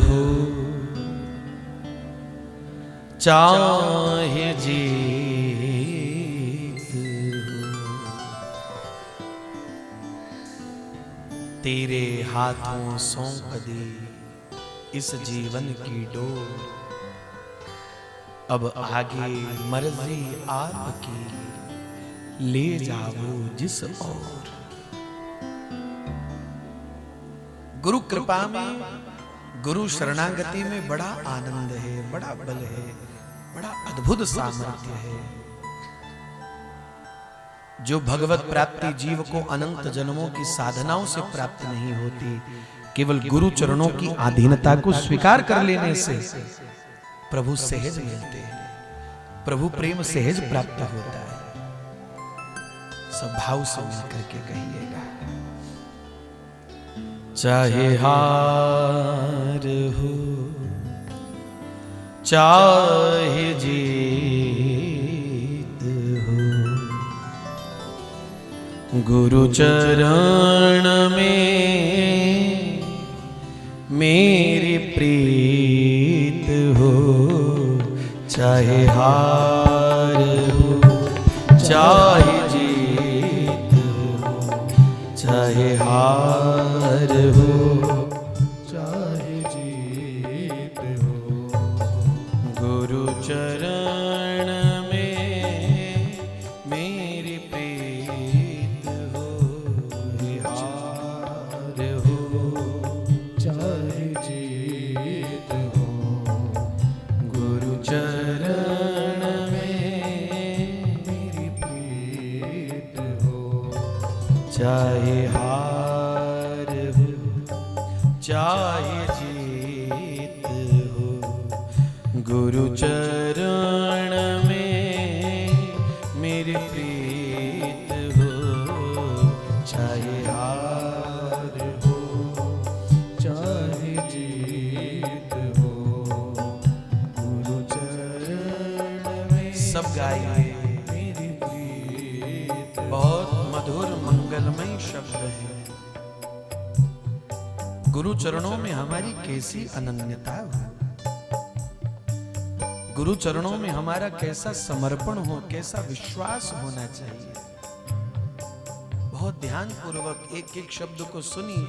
हो चाहे जीत हो, तेरे हाथों सौंप दी इस जीवन की डोर। अब आगे मर्जी आपकी, ले जाओ जिस ओर। गुरु कृपा में, गुरु शरणागति में बड़ा आनंद है, बड़ा बल है, बड़ा अद्भुत सामर्थ्य है। जो भगवत प्राप्ति जीव को अनंत जन्मों की साधनाओं से प्राप्त नहीं होती, केवल गुरु चरणों की अधीनता को स्वीकार कर लेने से प्रभु सहज मिलते हैं, प्रभु प्रेम सहज प्राप्त होता है। सब भाव से मिलकर के कहिएगा। चाहे हार हो चाहे जीत हो, गुरु चरण में मेरी प्रीत हो। चाहे हार हो चाहे जीत हो, चाहे हार हो चाहे जीत हो, गुरु चरण में मेरी प्रीत हो। हार हो चाहे जीत हो, गुरु चरण में मेरी प्रीत हो। चाहे हार हो चाहे जीत हो, गुरु चरण में मेरी प्रीत हो। चाहे हार हो चाहे जीत हो, गुरु चरण में। सब गाइए, मेरी प्रीत। बहुत मधुर मंगलमय शब्द है। गुरु चरणों में हमारी कैसी अनन्यता हो, गुरु चरणों में हमारा कैसा समर्पण हो, कैसा विश्वास होना चाहिए। बहुत ध्यान पूर्वक एक एक शब्द को सुनिए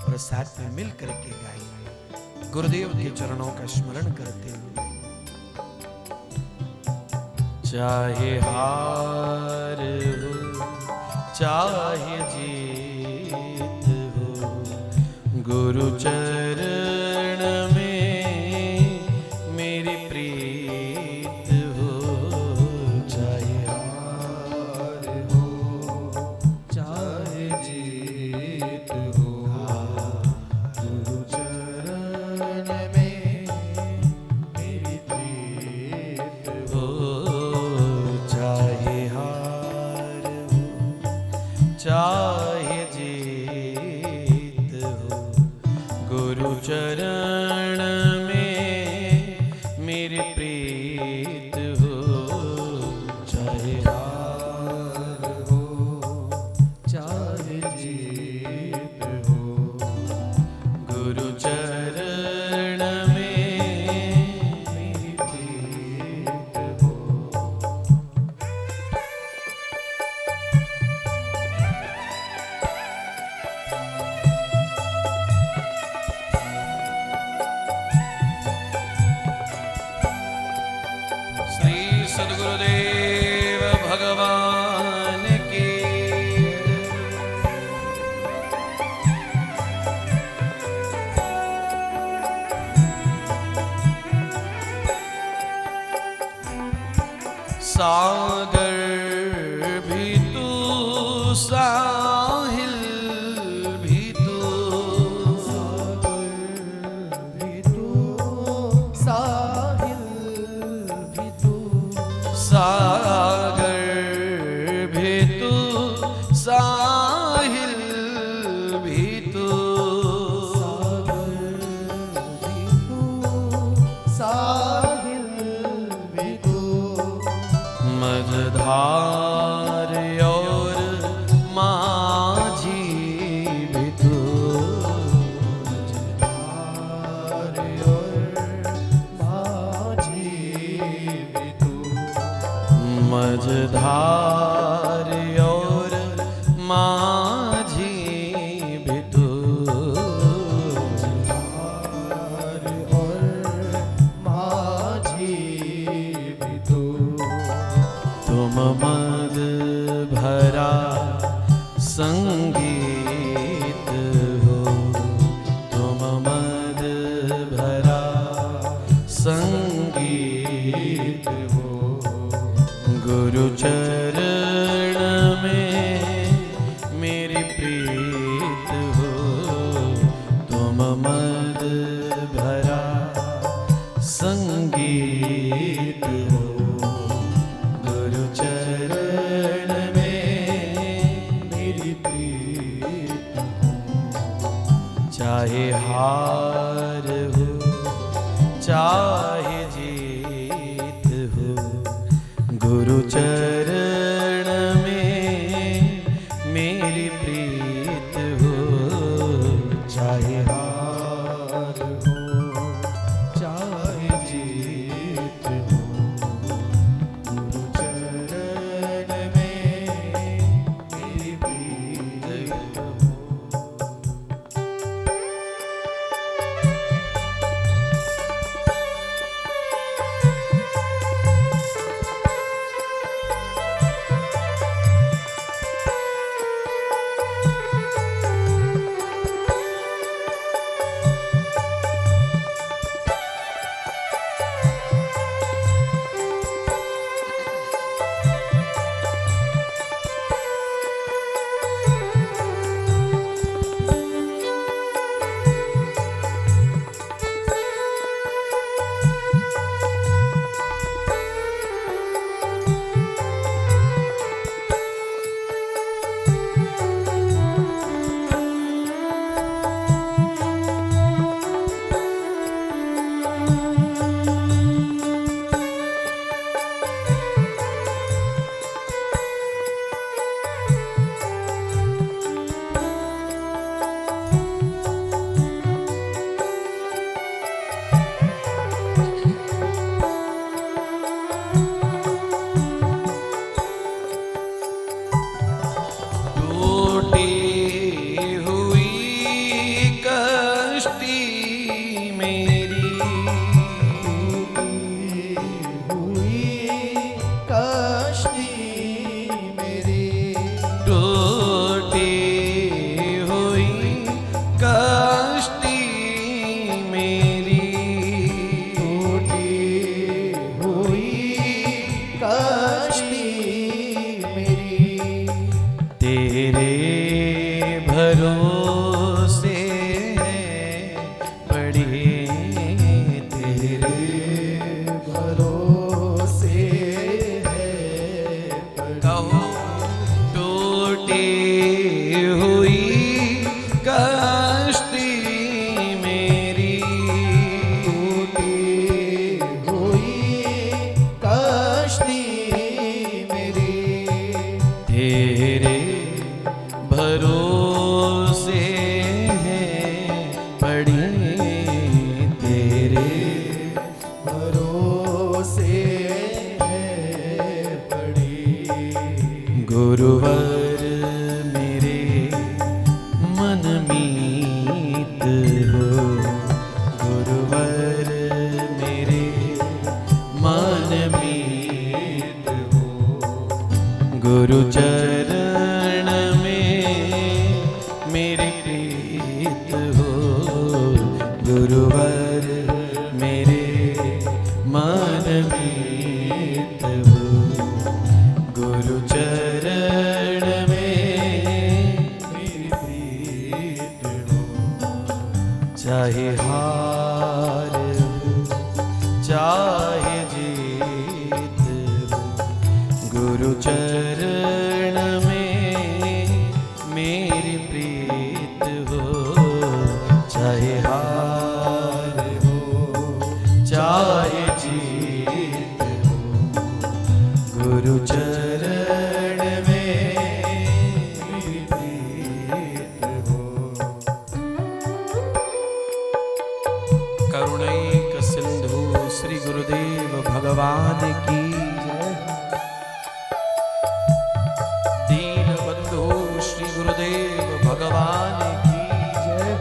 और साथ में मिल करके गाइए, गुरुदेव के चरणों का स्मरण करते हुए। चाहे हार हो चाहे जीत हो, गुरु चरण में मेरी प्रीत हो। चाहे हार हो चाहे जीत हो, गुरु चरण में मेरी प्रीत हो। चाहे हार हो चाहे जीत हो, गुरु चरण में मेरी प्रीत हो। चाहे हार हो चाहे जीत हो, गुरु चरण में मेरी प्रीत हो। श्री सद्गुरुदेव भगवान की। सागर भी तू, साहिल भी तू, सागर भी तू, साहिल भी तू, सागर भी तू, साहिल भी तू, साहिल भी तू, मझधार और माँ मझधार और माझी भी तू, मझधार और माझी भी तू। तुम मद भरा संगीत हो, तुम मद भरा संगीत हो। गुरु चरण में मेरी प्रीत हो, तुम मद भरा संगीत हो। गुरु चरण में मेरी प्रीत हो। चाहे हार हो चाहे जीत हो, गुरु चरण में मेरी प्रीत हो। चाहे हार हो चाहे जीत हो, गुरु चरण में मेरी प्रीत हो। गुरुवर मेरे मन मीत हो, गुरुवर मेरे मन मीत हो। गुरु चरण में मेरी प्रीत हो, गुरुवर मेरे मन मीत हो। गुरु चरण में मेरी प्रीत हो। चाहे हार हो चाहे जीत हो, गुरु चरण में मेरी प्रीत हो। चाहे हार हो चाहे जीत हो, गुरु चरण में मेरी प्रीत हो। करुणैक सिंधु श्री गुरुदेव भगवान की जय। दीन बंधु श्री गुरुदेव भगवान की जय।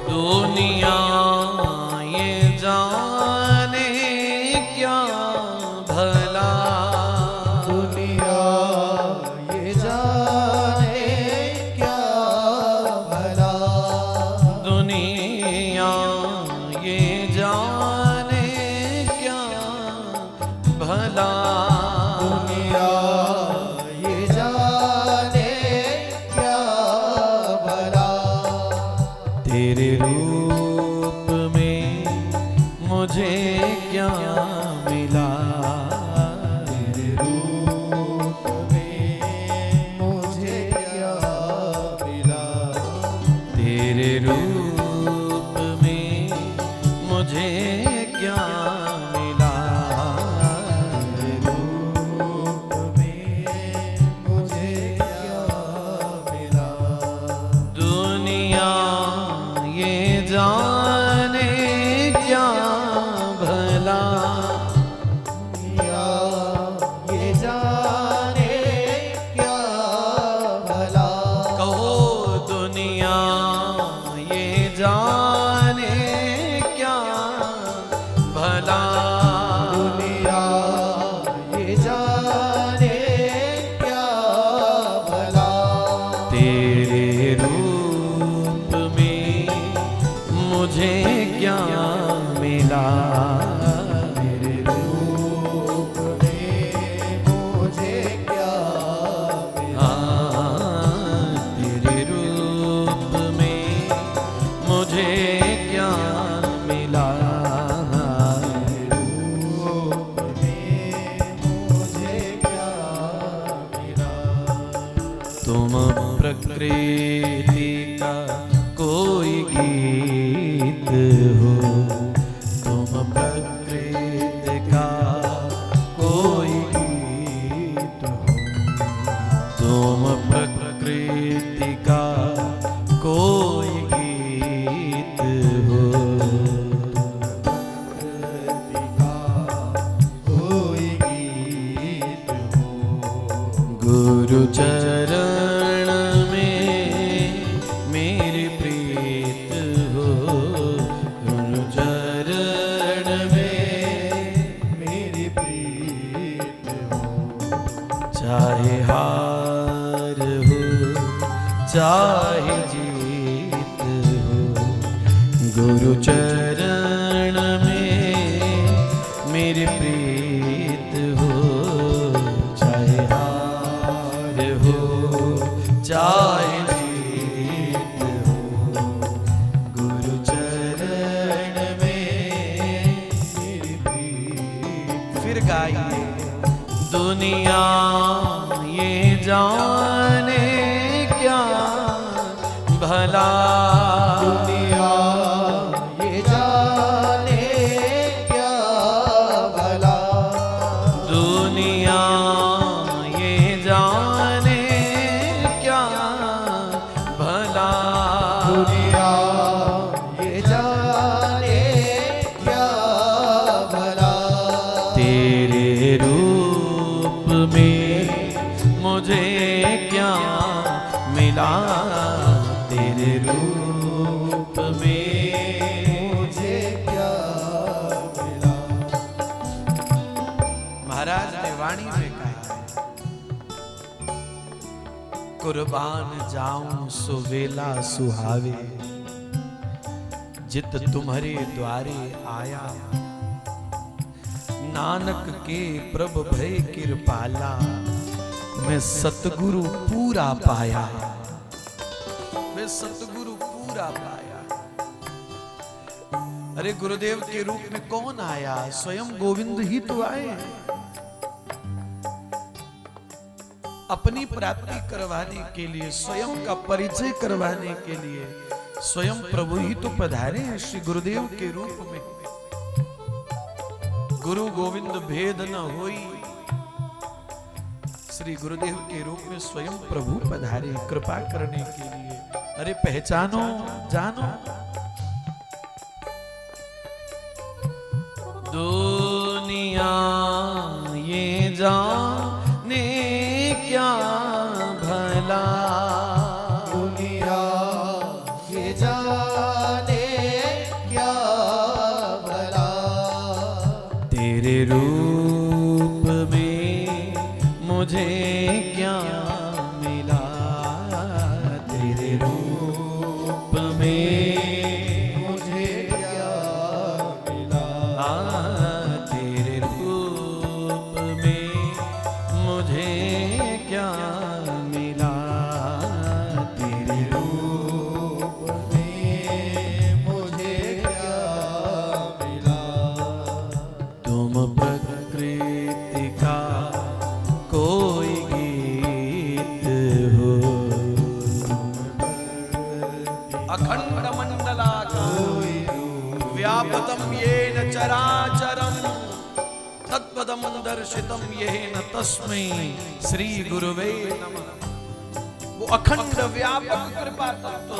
दुनिया ये जाने क्या भला, दुनिया ये जाने क्या भला, दुनिया ये जाने क्या भला, दुनिया ये जाने क्या भला। तेरे रूप में मुझे क्या मिला, तेरे रूप में मुझे क्या मिला, तेरे रूप में मुझे क्या मिला, तेरे रूप में मुझे क्या मिला। दुनिया ये जाने क्या भला, दुनिया ये जाने क्या भला, कहो दुनिया ये जाने क्या भला, दुनिया ये जाने क्या भला। तेरे रूप में मुझे क्या मिला, तेरे रूप में मुझे क्या मिला, हाँ, तेरे रूप में मुझे क्या मिला, रूप में मुझे क्या मिला। तुम प्रकृति का कोई गीत हो, तुम प्रकृति का कोई गीत हो, तुम प्रकृति का कोई गीत हो, प्रकृति का कोई गीत हो, गुरु चरण में मेरी प्रीत हो, गुरु चरण में मेरी प्रीत हो। चाहे हार हो चाहे जीत हो, गुरु चरण में मेरी प्रीत हो, चाहे हार हो चाहे जीत हो, गुरु चरण में मेरी प्रीत। फिर गाइए, दुनिया ये जाने क्या भला, दुनिया ये जाने क्या भला, दुनिया ये जाने क्या भला, दुनिया ये जाने क्या भला। तेरे रूप में मुझे क्या मिला, तेरे रूप में मुझे क्या मिला। महाराज ने वाणी में कहा, कुर्बान जाऊं सुवेला सुहावे, जित तुम्हारे द्वारे आया, नानक के प्रभ भय कृपाला, मैं सतगुरु पूरा पाया, मैं सतगुरु पूरा पाया। अरे गुरुदेव के रूप में कौन आया? स्वयं गोविंद ही तो आए। अपनी प्राप्ति करवाने के लिए, स्वयं का परिचय करवाने के लिए स्वयं प्रभु ही तो पधारे हैं श्री गुरुदेव के रूप में। गुरु गोविंद भेद न होई, श्री गुरुदेव के रूप में स्वयं प्रभु पधारे कृपा करने के लिए। अरे पहचानो, जानो। दुनिया ये जाने क्या भला, दुनिया ये जाने क्या भला, तेरे रूप में मुझे क्या मिला, तेरे रूप में मुझे क्या मिला, तेरे रूप में मुझे क्या मिला, तेरे रूप में मुझे क्या मिला, तुम प्रकृति का कोई गीत हो, अखंड मंडलाकारं व्यापृतं येन चराचरं तत्पदं दर्शितं येन तस्मै श्री गुरुवे नमः। वो अखंड व्यापक कृपा तत्व,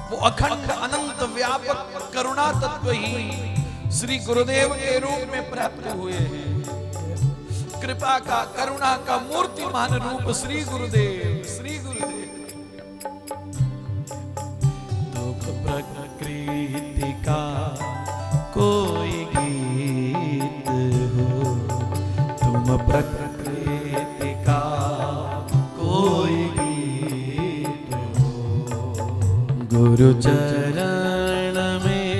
वो अखंड अनंत व्यापक करुणा तत्व ही श्री गुरुदेव के रूप में प्राप्त हुए हैं। कृपा का, करुणा का मूर्तिमान रूप श्री गुरुदेव, श्री गुरुदेव। दुख प्रकृति का कोई गीत हो, तुम प्रकृति का कोई गीत हो, गुरु चरण में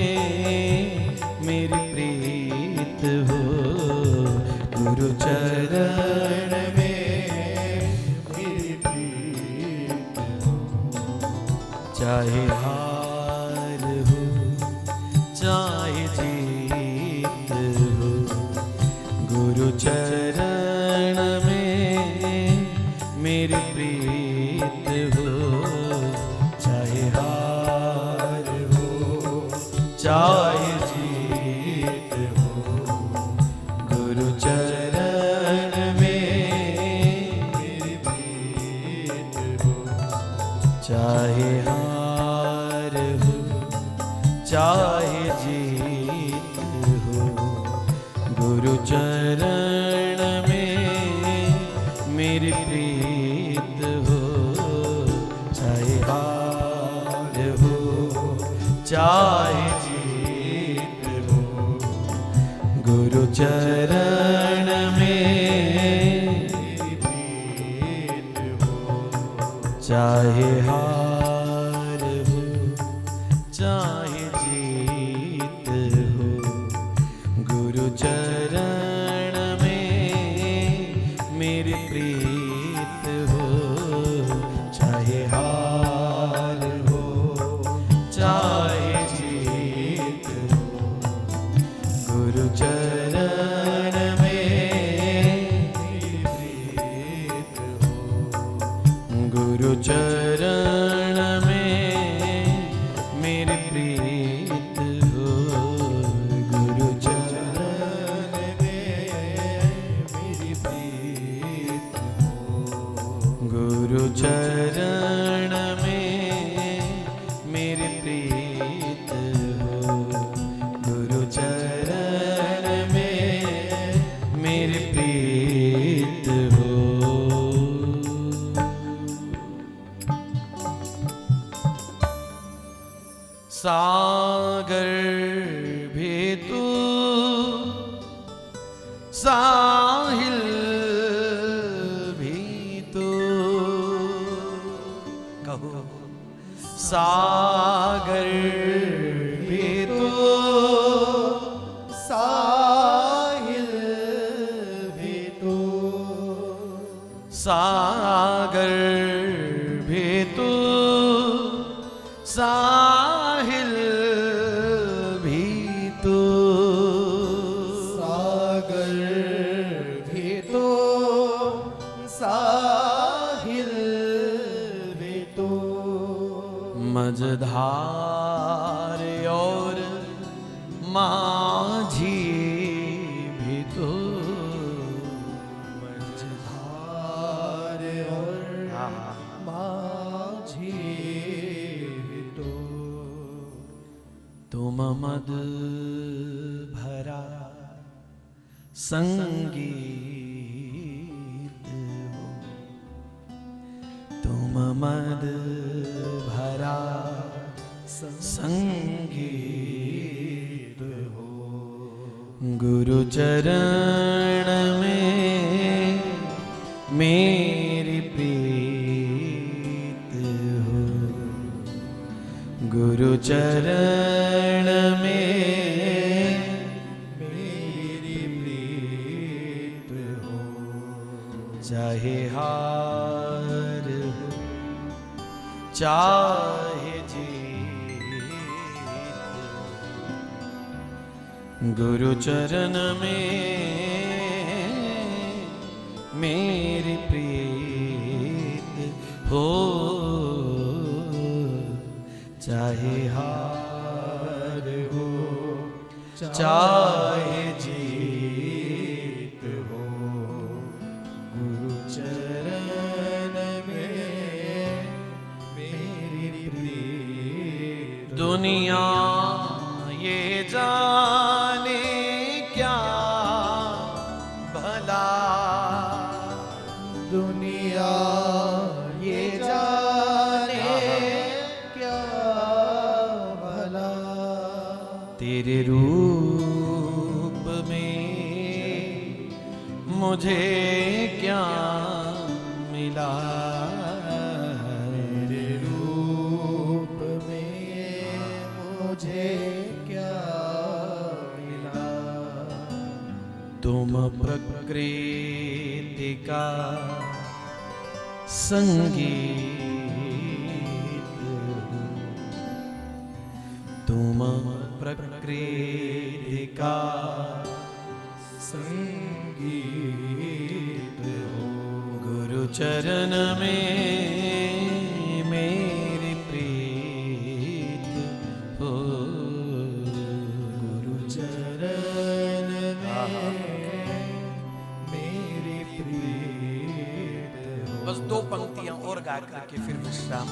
मेरी प्रीत हो, गुरु चरण में मेरी प्रीत हो, चाहे हार हो चाहे जीत हो, गुरु चरण में मेरी प्रीत हो, चाहे हार हो चाहे जीत हो, गुरु चरण में मेरी प्रीत हो, चाहे हार हो चाहे जीत हो, गुरु चरण में मेरी प्रीत हो, चाहे हार हो चाहे जीत हो, गुरु चरण में मेरी प्रीत हो, चाहे हार हो चाहे जीत हो, गुरु चरण में मेरी प्रीत हो, चाहे हार हो चाहे जीत हो, गुरु चरण में मेरी प्रीत हो, गुरु चरण में मेरी प्रीत हो, गुरु चरण में मेरी प्रीत हो, गुरु चरण में मेरी प्रीत हो, गुरु चरण में मेरी प्रीत हो। सागर भी तू साहिल भी तू, कहो सागर भी तू साहिल भी तू, सागर भी तू साहिल तुम मद भरा संगीत हो, तुम मद भरा संगीत हो। गुरु चरण में मेरी प्रीत हो, गुरु चरण में मेरी प्रीत हो। चाहे हार हो चाहे जीत, गुरु चरण में मेरी प्रीत हो। चाहे हार हो चाहे जीत हो, गुरु चरण में मेरी प्रीत। दुनिया ये जाने क्या भला, दुनिया ये जाने क्या भला, तेरे रूप में मुझे क्या मिला, तेरे रूप में मुझे क्या मिला। तुम प्रकृति का संगीत हो, तुम प्रकृति का संगीत हो। गुरु चरण में मेरी प्रीत हो, गुरु चरण में मेरी प्रीत हो। बस दो पंक्तियां और गा करके फिर विश्राम।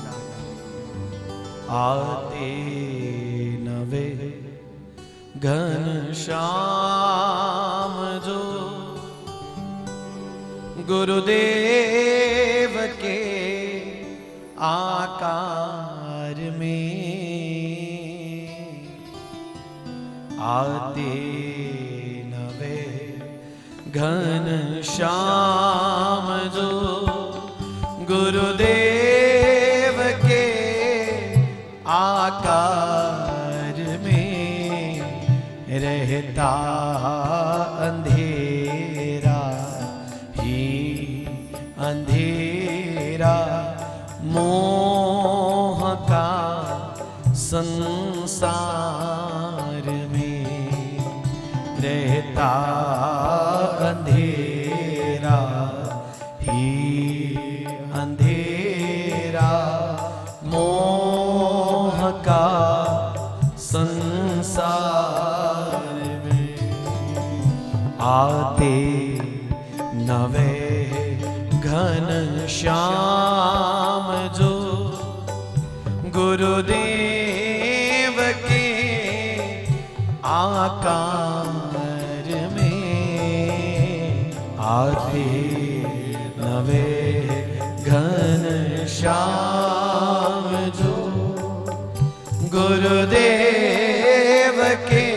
आते नवे घन श्याम जो गुरुदेव के आकार में, आते नवे घन श्याम जो गुरुदेव के आकार में, रहता अंधेरा ही अंधेरा मोह का संसार में, रहता अंधेरा ही अंधेरा मोह का संसार में। आते नवे घन श्याम जो गुरुदेव के आकार में, आते नवे घन श्याम जो गुरुदेव के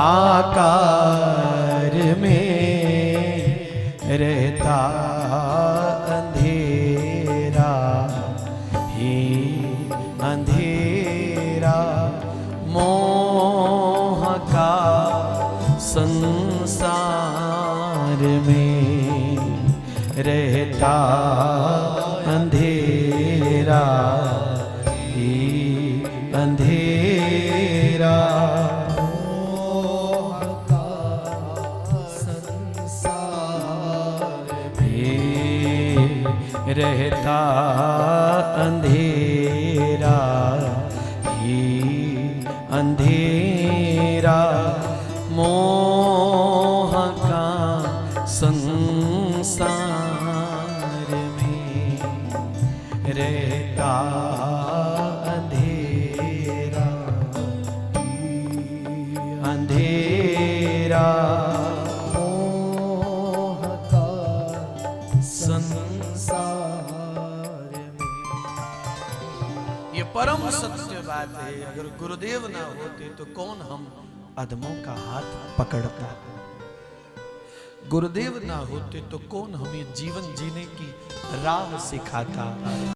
आकार में, रहता अंधेरा ही अंधेरा मोह का संसार में, रहता अंधेरा ही अंधेरा मोह का संसार में, रहता अंधेरा ही अंधेरा मोह का संसार में, रहता अंधेरा ये परम सत्य बात है। अगर गुरुदेव ना होते तो कौन हम अधमों का हाथ पकड़ता, गुरुदेव ना होते तो कौन हमें जीवन जीने की राह सिखाता।